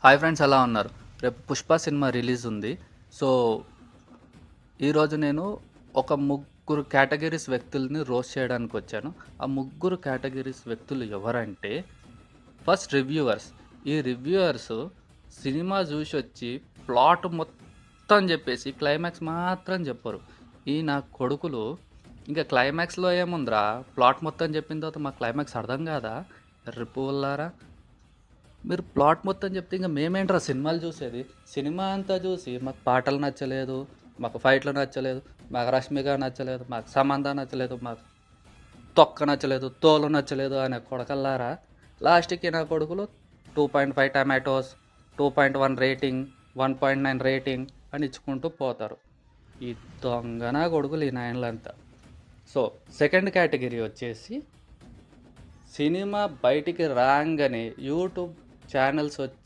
Hi friends, ఎలా ఉన్నారు? రేపు 'పుష్ప' సినిమా రిలీజ్ ఉంది. సో, ఈరోజు నేను ఒక ముగ్గురు కేటగిరీస్ వ్యక్తుల్ని రోస్ట్ చేయడానికొచ్చాను. ఆ ముగ్గురు కేటగిరీస్ వ్యక్తులు ఎవరంటే, ఫస్ట్ రివ్యూవర్స్. ఈ రివ్యూవర్సు సినిమా జూసొచ్చి ప్లాట్ మొత్తం జెప్పేసి క్లైమాక్స్ మాత్రం జెప్పరు. ఈ నా కొడుకులు ఇంక క్లైమాక్స్‌లో ఏముందిరా, ప్లాట్ మొత్తం జెప్పిన తర్వాత మాకు క్లైమాక్స్ అర్థం గాదా? ఎర్రి పువ్వుల్లారా! మీరు ప్లాట్ మొత్తం చెప్తే ఇంక మేమేంట్రా సినిమాలు చూసేది. సినిమా అంతా చూసి మాకు పాటలు నచ్చలేదు, మాకు ఫైట్లు నచ్చలేదు, మాకు రష్మిక నచ్చలేదు, మాకు సమంత నచ్చలేదు, మాకు తొక్క నచ్చలేదు, తోలు నచ్చలేదు అనే కొడకల్లారా లాస్ట్‌కి నా కొడుకులు 2.5 టమాటోస్, 2.1 రేటింగ్, 1.9 రేటింగ్ అని ఇచ్చుకుంటూ పోతారు. ఈ దొంగ నా కొడుకులు ఈ నాయనలంతా. సో, సెకండ్ కేటగిరీ వచ్చేసి సినిమా బయటికి రాంగానే యూట్యూబ్ ఛానల్స్ వచ్చి